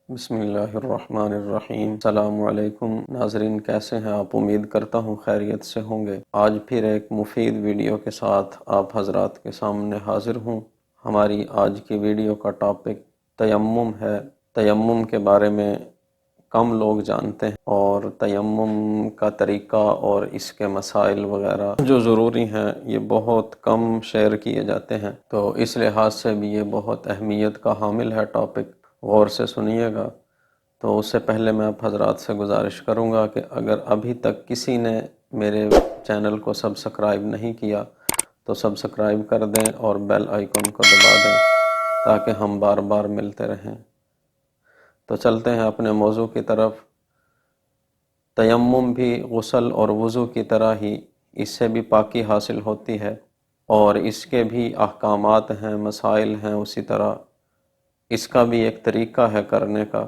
بسم اللہ الرحمن الرحیم۔ السلام علیکم ناظرین، کیسے ہیں آپ؟ امید کرتا ہوں خیریت سے ہوں گے۔ آج پھر ایک مفید ویڈیو کے ساتھ آپ حضرات کے سامنے حاضر ہوں۔ ہماری آج کی ویڈیو کا ٹاپک تیمم ہے۔ تیمم کے بارے میں کم لوگ جانتے ہیں، اور تیمم کا طریقہ اور اس کے مسائل وغیرہ جو ضروری ہیں یہ بہت کم شیئر کیے جاتے ہیں، تو اس لحاظ سے بھی یہ بہت اہمیت کا حامل ہے ٹاپک۔ غور سے سنیے گا۔ تو اس سے پہلے میں آپ حضرات سے گزارش کروں گا کہ اگر ابھی تک کسی نے میرے چینل کو سبسکرائب نہیں کیا تو سبسکرائب کر دیں اور بیل آئیکن کو دبا دیں تاکہ ہم بار بار ملتے رہیں۔ تو چلتے ہیں اپنے موضوع کی طرف۔ تیمم بھی غسل اور وضو کی طرح ہی اس سے بھی پاکی حاصل ہوتی ہے، اور اس کے بھی احکامات ہیں، مسائل ہیں، اسی طرح اس کا بھی ایک طریقہ ہے کرنے کا،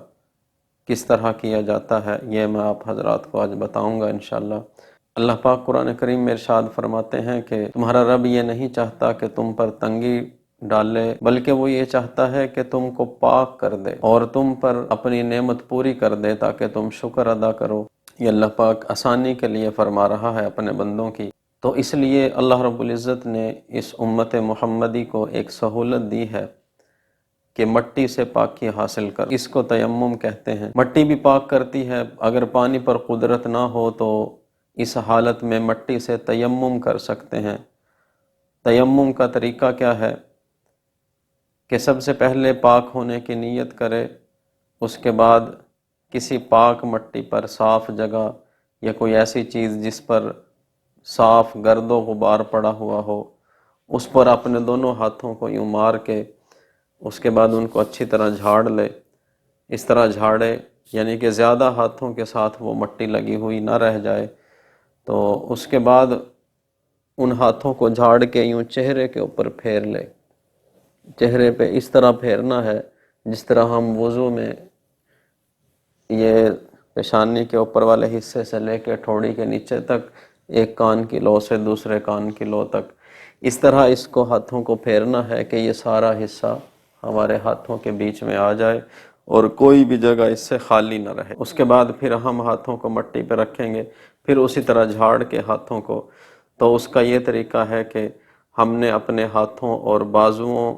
کس طرح کیا جاتا ہے، یہ میں آپ حضرات کو آج بتاؤں گا انشاءاللہ۔ اللہ پاک قرآن کریم میں ارشاد فرماتے ہیں کہ تمہارا رب یہ نہیں چاہتا کہ تم پر تنگی ڈالے، بلکہ وہ یہ چاہتا ہے کہ تم کو پاک کر دے اور تم پر اپنی نعمت پوری کر دے تاکہ تم شکر ادا کرو۔ یہ اللہ پاک آسانی کے لیے فرما رہا ہے اپنے بندوں کی۔ تو اس لیے اللہ رب العزت نے اس امت محمدی کو ایک سہولت دی ہے کہ مٹی سے پاکی حاصل کر، اس کو تیمم کہتے ہیں۔ مٹی بھی پاک کرتی ہے، اگر پانی پر قدرت نہ ہو تو اس حالت میں مٹی سے تیمم کر سکتے ہیں۔ تیمم کا طریقہ کیا ہے کہ سب سے پہلے پاک ہونے کی نیت کرے، اس کے بعد کسی پاک مٹی پر صاف جگہ یا کوئی ایسی چیز جس پر صاف گرد و غبار پڑا ہوا ہو، اس پر اپنے دونوں ہاتھوں کو یوں مار کے اس کے بعد ان کو اچھی طرح جھاڑ لے۔ اس طرح جھاڑے یعنی کہ زیادہ ہاتھوں کے ساتھ وہ مٹی لگی ہوئی نہ رہ جائے۔ تو اس کے بعد ان ہاتھوں کو جھاڑ کے یوں چہرے کے اوپر پھیر لے۔ چہرے پہ اس طرح پھیرنا ہے جس طرح ہم وضو میں یہ پیشانی کے اوپر والے حصے سے لے کے ٹھوڑی کے نیچے تک، ایک کان کی لو سے دوسرے کان کی لو تک، اس طرح اس کو ہاتھوں کو پھیرنا ہے کہ یہ سارا حصہ ہمارے ہاتھوں کے بیچ میں آ جائے اور کوئی بھی جگہ اس سے خالی نہ رہے۔ اس کے بعد پھر ہم ہاتھوں کو مٹی پہ رکھیں گے، پھر اسی طرح جھاڑ کے ہاتھوں کو۔ تو اس کا یہ طریقہ ہے کہ ہم نے اپنے ہاتھوں اور بازوؤں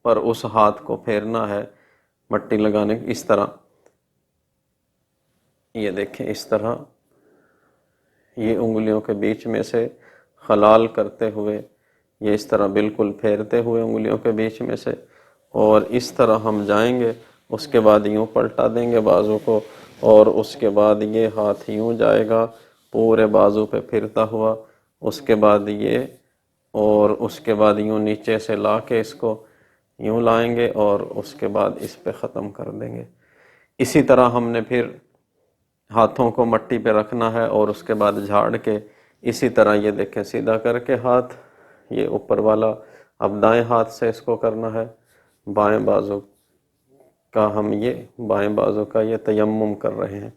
پر اس ہاتھ کو پھیرنا ہے مٹی لگانے اس طرح، یہ دیکھیں اس طرح، یہ انگلیوں کے بیچ میں سے خلال کرتے ہوئے، یہ اس طرح بالکل پھیرتے ہوئے انگلیوں کے بیچ میں سے، اور اس طرح ہم جائیں گے۔ اس کے بعد یوں پلٹا دیں گے بازو کو، اور اس کے بعد یہ ہاتھ یوں جائے گا پورے بازو پہ پھرتا ہوا، اس کے بعد یہ، اور اس کے بعد یوں نیچے سے لا کے اس کو یوں لائیں گے اور اس کے بعد اس پہ ختم کر دیں گے۔ اسی طرح ہم نے پھر ہاتھوں کو مٹی پہ رکھنا ہے اور اس کے بعد جھاڑ کے اسی طرح یہ دیکھیں سیدھا کر کے ہاتھ، یہ اوپر والا، اب دائیں ہاتھ سے اس کو کرنا ہے، بائیں بازو کا ہم یہ بائیں بازو کا یہ تیمم کر رہے ہیں۔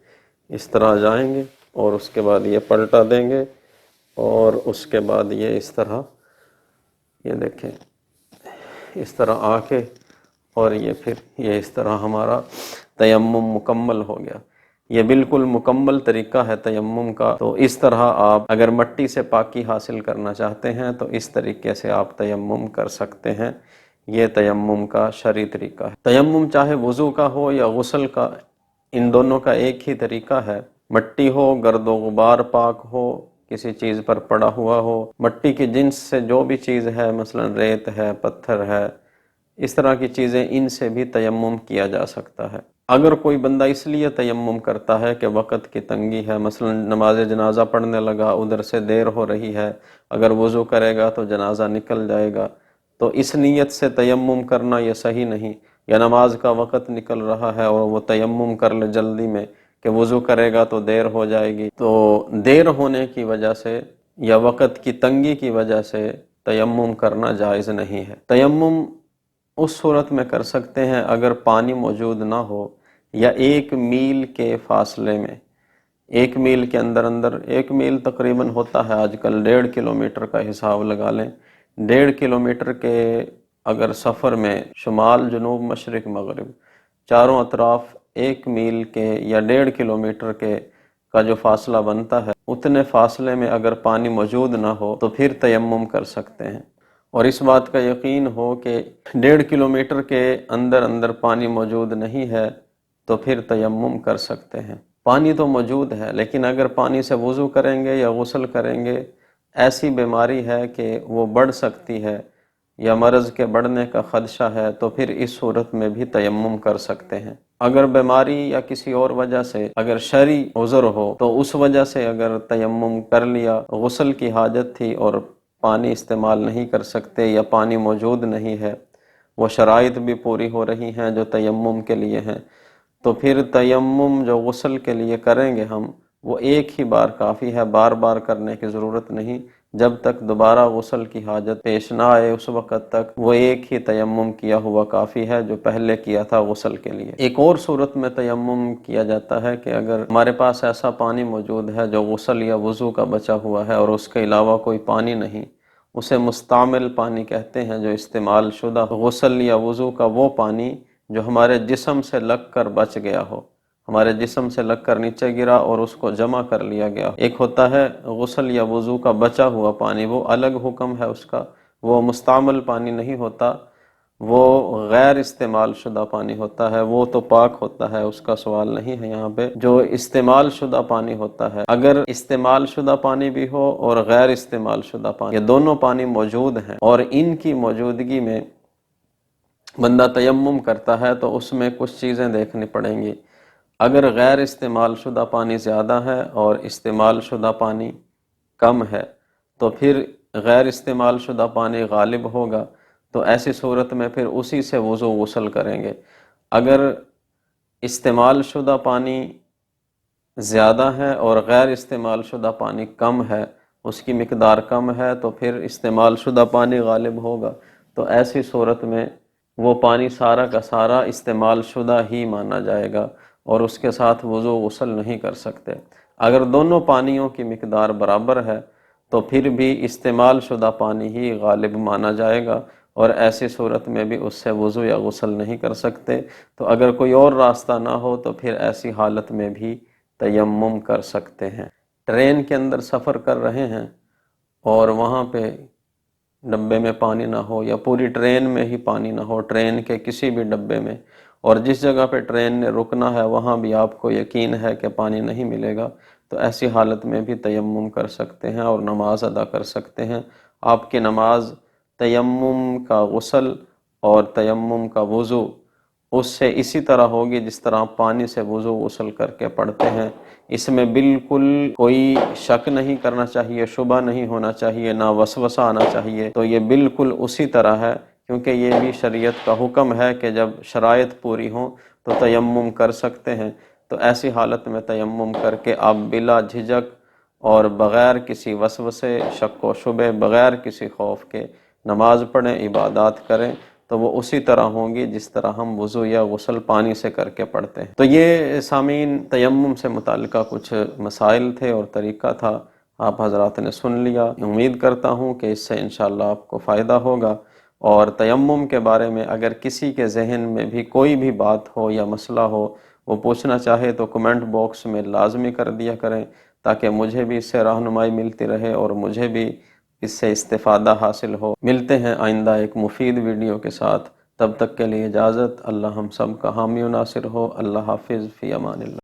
اس طرح جائیں گے اور اس کے بعد یہ پلٹا دیں گے، اور اس کے بعد یہ اس طرح، یہ دیکھیں اس طرح آ کے، اور یہ پھر یہ اس طرح ہمارا تیمم مکمل ہو گیا۔ یہ بالکل مکمل طریقہ ہے تیمم کا۔ تو اس طرح آپ اگر مٹی سے پاکی حاصل کرنا چاہتے ہیں تو اس طریقے سے آپ تیمم کر سکتے ہیں۔ یہ تیمم کا شرعی طریقہ ہے۔ تیمم چاہے وضو کا ہو یا غسل کا، ان دونوں کا ایک ہی طریقہ ہے۔ مٹی ہو، گرد و غبار پاک ہو، کسی چیز پر پڑا ہوا ہو، مٹی کی جنس سے جو بھی چیز ہے، مثلا ریت ہے، پتھر ہے، اس طرح کی چیزیں، ان سے بھی تیمم کیا جا سکتا ہے۔ اگر کوئی بندہ اس لیے تیمم کرتا ہے کہ وقت کی تنگی ہے، مثلا نماز جنازہ پڑھنے لگا، ادھر سے دیر ہو رہی ہے، اگر وضو کرے گا تو جنازہ نکل جائے گا، تو اس نیت سے تیمم کرنا یہ صحیح نہیں۔ یا نماز کا وقت نکل رہا ہے اور وہ تیمم کر لے جلدی میں کہ وضو کرے گا تو دیر ہو جائے گی، تو دیر ہونے کی وجہ سے یا وقت کی تنگی کی وجہ سے تیمم کرنا جائز نہیں ہے۔ تیمم اس صورت میں کر سکتے ہیں اگر پانی موجود نہ ہو، یا 1 میل کے فاصلے میں، 1 میل کے اندر اندر، 1 میل تقریباً ہوتا ہے آج کل 1.5 کلومیٹر کا حساب لگا لیں، 1.5 کلومیٹر کے اگر سفر میں شمال جنوب مشرق مغرب چاروں اطراف 1 میل کے یا 1.5 کلومیٹر کے کا جو فاصلہ بنتا ہے، اتنے فاصلے میں اگر پانی موجود نہ ہو تو پھر تیمم کر سکتے ہیں۔ اور اس بات کا یقین ہو کہ 1.5 کلومیٹر کے اندر پانی موجود نہیں ہے تو پھر تیمم کر سکتے ہیں۔ پانی تو موجود ہے، لیکن اگر پانی سے وضو کریں گے یا غسل کریں گے، ایسی بیماری ہے کہ وہ بڑھ سکتی ہے یا مرض کے بڑھنے کا خدشہ ہے، تو پھر اس صورت میں بھی تیمم کر سکتے ہیں۔ اگر بیماری یا کسی اور وجہ سے اگر شرعی عذر ہو تو اس وجہ سے اگر تیمم کر لیا، غسل کی حاجت تھی اور پانی استعمال نہیں کر سکتے یا پانی موجود نہیں ہے، وہ شرائط بھی پوری ہو رہی ہیں جو تیمم کے لیے ہیں، تو پھر تیمم جو غسل کے لیے کریں گے ہم، وہ ایک ہی بار کافی ہے، بار بار کرنے کی ضرورت نہیں۔ جب تک دوبارہ غسل کی حاجت پیش نہ آئے اس وقت تک وہ ایک ہی تیمم کیا ہوا کافی ہے جو پہلے کیا تھا غسل کے لیے۔ ایک اور صورت میں تیمم کیا جاتا ہے کہ اگر ہمارے پاس ایسا پانی موجود ہے جو غسل یا وضو کا بچا ہوا ہے اور اس کے علاوہ کوئی پانی نہیں، اسے مستعمل پانی کہتے ہیں، جو استعمال شدہ غسل یا وضو کا وہ پانی جو ہمارے جسم سے لگ کر بچ گیا ہو، ہمارے جسم سے لگ کر نیچے گرا اور اس کو جمع کر لیا گیا۔ ایک ہوتا ہے غسل یا وضو کا بچا ہوا پانی، وہ الگ حکم ہے اس کا، وہ مستعمل پانی نہیں ہوتا، وہ غیر استعمال شدہ پانی ہوتا ہے، وہ تو پاک ہوتا ہے، اس کا سوال نہیں ہے یہاں پہ۔ جو استعمال شدہ پانی ہوتا ہے، اگر استعمال شدہ پانی بھی ہو اور غیر استعمال شدہ پانی، یہ دونوں پانی موجود ہیں اور ان کی موجودگی میں بندہ تیمم کرتا ہے تو اس میں کچھ چیزیں دیکھنی پڑیں گی۔ اگر غیر استعمال شدہ پانی زیادہ ہے اور استعمال شدہ پانی کم ہے تو پھر غیر استعمال شدہ پانی غالب ہوگا، تو ایسی صورت میں پھر اسی سے وضو غسل کریں گے۔ اگر استعمال شدہ پانی زیادہ ہے اور غیر استعمال شدہ پانی کم ہے، اس کی مقدار کم ہے، تو پھر استعمال شدہ پانی غالب ہوگا، تو ایسی صورت میں وہ پانی سارا کا سارا استعمال شدہ ہی مانا جائے گا اور اس کے ساتھ وضو غسل نہیں کر سکتے۔ اگر دونوں پانیوں کی مقدار برابر ہے تو پھر بھی استعمال شدہ پانی ہی غالب مانا جائے گا اور ایسی صورت میں بھی اس سے وضو یا غسل نہیں کر سکتے۔ تو اگر کوئی اور راستہ نہ ہو تو پھر ایسی حالت میں بھی تیمم کر سکتے ہیں۔ ٹرین کے اندر سفر کر رہے ہیں اور وہاں پہ ڈبے میں پانی نہ ہو یا پوری ٹرین میں ہی پانی نہ ہو، ٹرین کے کسی بھی ڈبے میں، اور جس جگہ پہ ٹرین نے رکنا ہے وہاں بھی آپ کو یقین ہے کہ پانی نہیں ملے گا، تو ایسی حالت میں بھی تیمم کر سکتے ہیں اور نماز ادا کر سکتے ہیں۔ آپ کی نماز تیمم کا غسل اور تیمم کا وضو اس سے اسی طرح ہوگی جس طرح آپ پانی سے وضو غسل کر کے پڑھتے ہیں۔ اس میں بالکل کوئی شک نہیں کرنا چاہیے، شبہ نہیں ہونا چاہیے، نہ وسوسہ آنا چاہیے، تو یہ بالکل اسی طرح ہے، کیونکہ یہ بھی شریعت کا حکم ہے کہ جب شرائط پوری ہوں تو تیمم کر سکتے ہیں۔ تو ایسی حالت میں تیمم کر کے آپ بلا جھجک اور بغیر کسی وسوسے، شک و شبہ، بغیر کسی خوف کے نماز پڑھیں، عبادات کریں، تو وہ اسی طرح ہوں گی جس طرح ہم وضو یا غسل پانی سے کر کے پڑھتے ہیں۔ تو یہ سامعین تیمم سے متعلقہ کچھ مسائل تھے اور طریقہ تھا، آپ حضرات نے سن لیا۔ امید کرتا ہوں کہ اس سے انشاءاللہ آپ کو فائدہ ہوگا، اور تیمم کے بارے میں اگر کسی کے ذہن میں بھی کوئی بھی بات ہو یا مسئلہ ہو، وہ پوچھنا چاہے تو کمنٹ باکس میں لازمی کر دیا کریں، تاکہ مجھے بھی اس سے رہنمائی ملتی رہے اور مجھے بھی اس سے استفادہ حاصل ہو۔ ملتے ہیں آئندہ ایک مفید ویڈیو کے ساتھ، تب تک کے لیے اجازت۔ اللہ ہم سب کا حامی و ناصر ہو۔ اللہ حافظ، فی امان اللہ۔